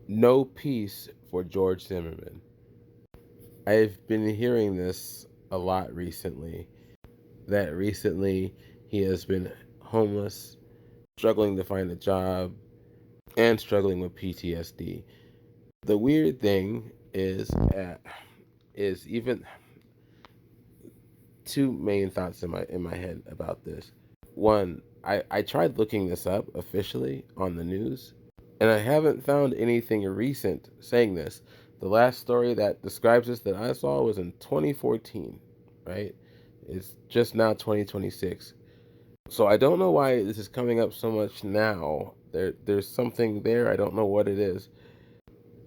No peace for George Zimmerman. I've been hearing this a lot recently. That recently he has been homeless, struggling to find a job, and struggling with PTSD. The weird thing is even two main thoughts in my head about this. One, I tried looking this up officially on the news, and I haven't found anything recent saying this. The last story that describes this that I saw was in 2014, right? It's just now 2026. So I don't know why this is coming up so much now. There's something there. I don't know what it is.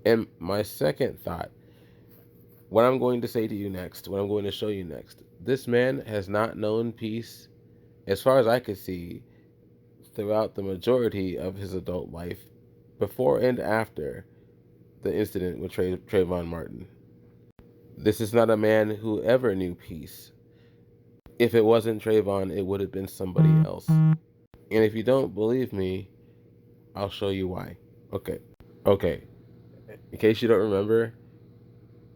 And my second thought, what I'm going to say to you next, what I'm going to show you next, this man has not known peace, as far as I could see, throughout the majority of his adult life, before and after the incident with Trayvon Martin. This is not a man who ever knew peace. If it wasn't Trayvon, it would have been somebody else. And if you don't believe me, I'll show you why. Okay. Okay. In case you don't remember,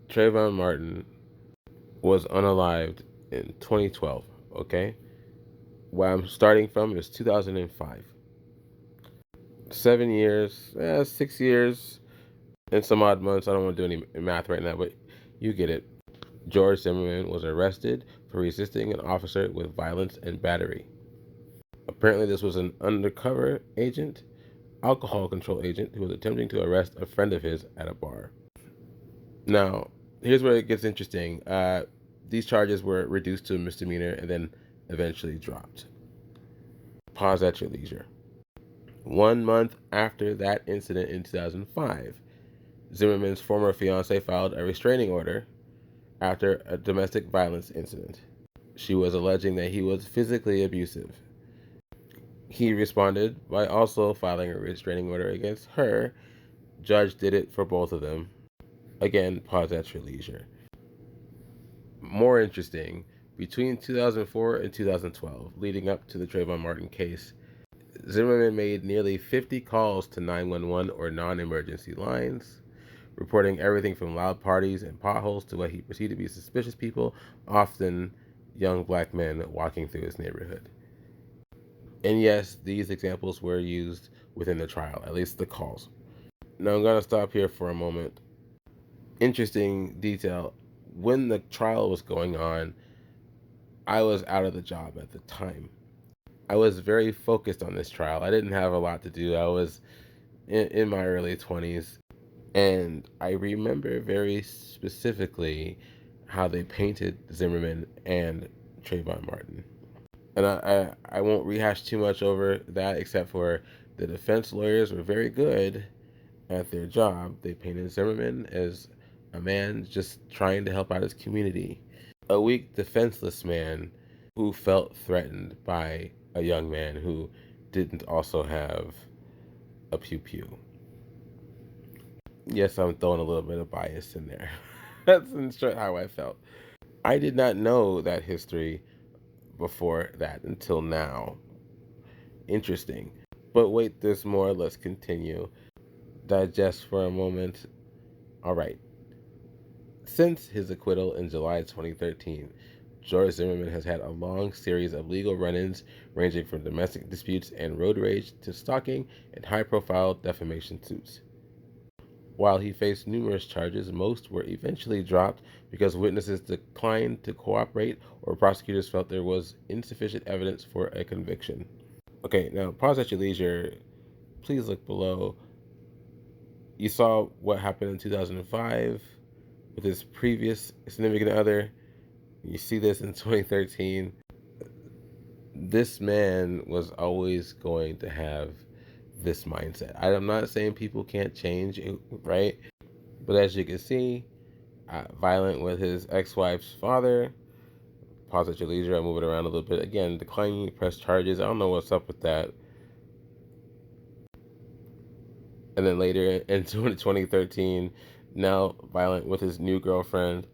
Trayvon Martin was unalived in 2012. Okay. Where I'm starting from is 2005. 7 years, 6 years, and some odd months. I don't want to do any math right now, but you get it. George Zimmerman was arrested for resisting an officer with violence and battery. Apparently, this was an undercover agent, alcohol control agent, who was attempting to arrest a friend of his at a bar. Now, here's where it gets interesting. These charges were reduced to a misdemeanor and then eventually dropped. Pause at your leisure. 1 month after that incident in 2005, Zimmerman's former fiancee filed a restraining order after a domestic violence incident. She was alleging that he was physically abusive. He responded by also filing a restraining order against her. Judge did it for both of them. Again, pause at your leisure. More interesting, between 2004 and 2012, leading up to the Trayvon Martin case, Zimmerman made nearly 50 calls to 911 or non emergency lines, reporting everything from loud parties and potholes to what he perceived to be suspicious people, often young black men walking through his neighborhood. And yes, these examples were used within the trial, at least the calls. Now I'm going to stop here for a moment. Interesting detail. When the trial was going on, I was out of the job at the time. I was very focused on this trial. I didn't have a lot to do. I was in my early 20s. And I remember very specifically how they painted Zimmerman and Trayvon Martin. And I won't rehash too much over that except for the defense lawyers were very good at their job. They painted Zimmerman as a man just trying to help out his community, a weak, defenseless man who felt threatened by a young man who didn't also have a pew pew. Yes, I'm throwing a little bit of bias in there. That's in short how I felt. I did not know that history before that until now. Interesting. But wait, there's more. Let's continue. Digest for a moment. All right. Since his acquittal in July 2013, George Zimmerman has had a long series of legal run ins ranging from domestic disputes and road rage to stalking and high profile defamation suits. While he faced numerous charges, most were eventually dropped because witnesses declined to cooperate or prosecutors felt there was insufficient evidence for a conviction. Okay, now pause at your leisure. Please look below. You saw what happened in 2005 with his previous significant other. You see this in 2013. This man was always going to have this mindset. I'm not saying people can't change, right? But as you can see, violent with his ex-wife's father. Pause at your leisure. I move it around a little bit. Again, declining press charges. I don't know what's up with that. And then later in 2013, now violent with his new girlfriend.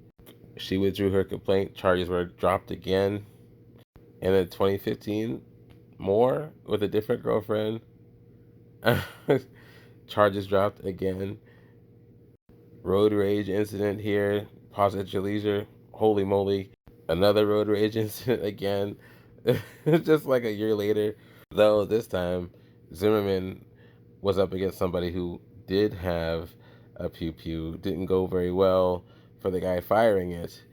She withdrew her complaint. Charges were dropped again. And in 2015, more with a different girlfriend. Charges dropped again. Road rage incident here. Pause at your leisure. Holy moly. Another road rage incident again. Just like a year later. Though this time, Zimmerman was up against somebody who did have a pew pew. Didn't go very well for the guy firing it.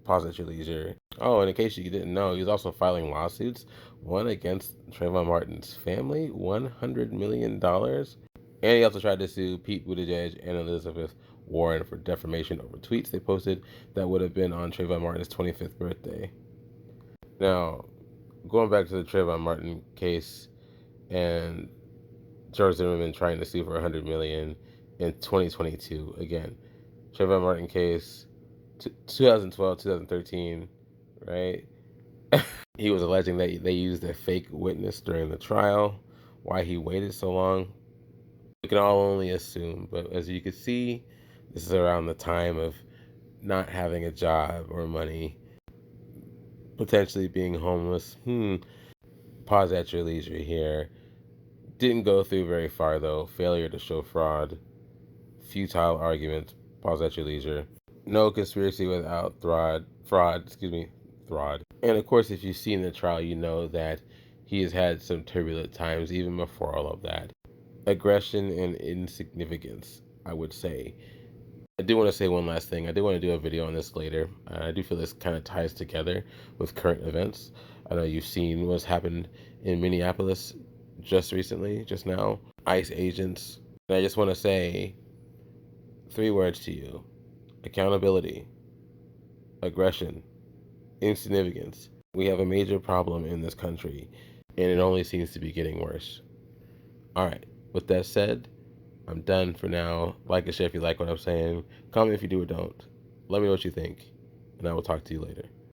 Pause at your leisure. Oh, and in case you didn't know, he's also filing lawsuits. One against Trayvon Martin's family, $100 million. And he also tried to sue Pete Buttigieg and Elizabeth Warren for defamation over tweets they posted that would have been on Trayvon Martin's 25th birthday. Now, going back to the Trayvon Martin case and George Zimmerman trying to sue for $100 million in 2022. Again, Trayvon Martin case, 2012, 2013, right? He was alleging that they used a fake witness during the trial. Why he waited so long, we can all only assume. But as you can see, this is around the time of not having a job or money, potentially being homeless. Pause at your leisure here. Didn't go through very far though. Failure to show fraud. Futile arguments. Pause at your leisure. No conspiracy without fraud. Excuse me, fraud. And of course, if you've seen the trial, you know that he has had some turbulent times even before all of that. Aggression and insignificance, I would say. I do want to say one last thing. I do want to do a video on this later. I do feel this kind of ties together with current events. I know you've seen what's happened in Minneapolis just recently, just now. ICE agents. And I just want to say 3 words to you: accountability, aggression, insignificance. We have a major problem in this country, and it only seems to be getting worse. All right, with that said, I'm done for now. Like and share if you like what I'm saying. Comment if you do or don't. Let me know what you think, and I will talk to you later.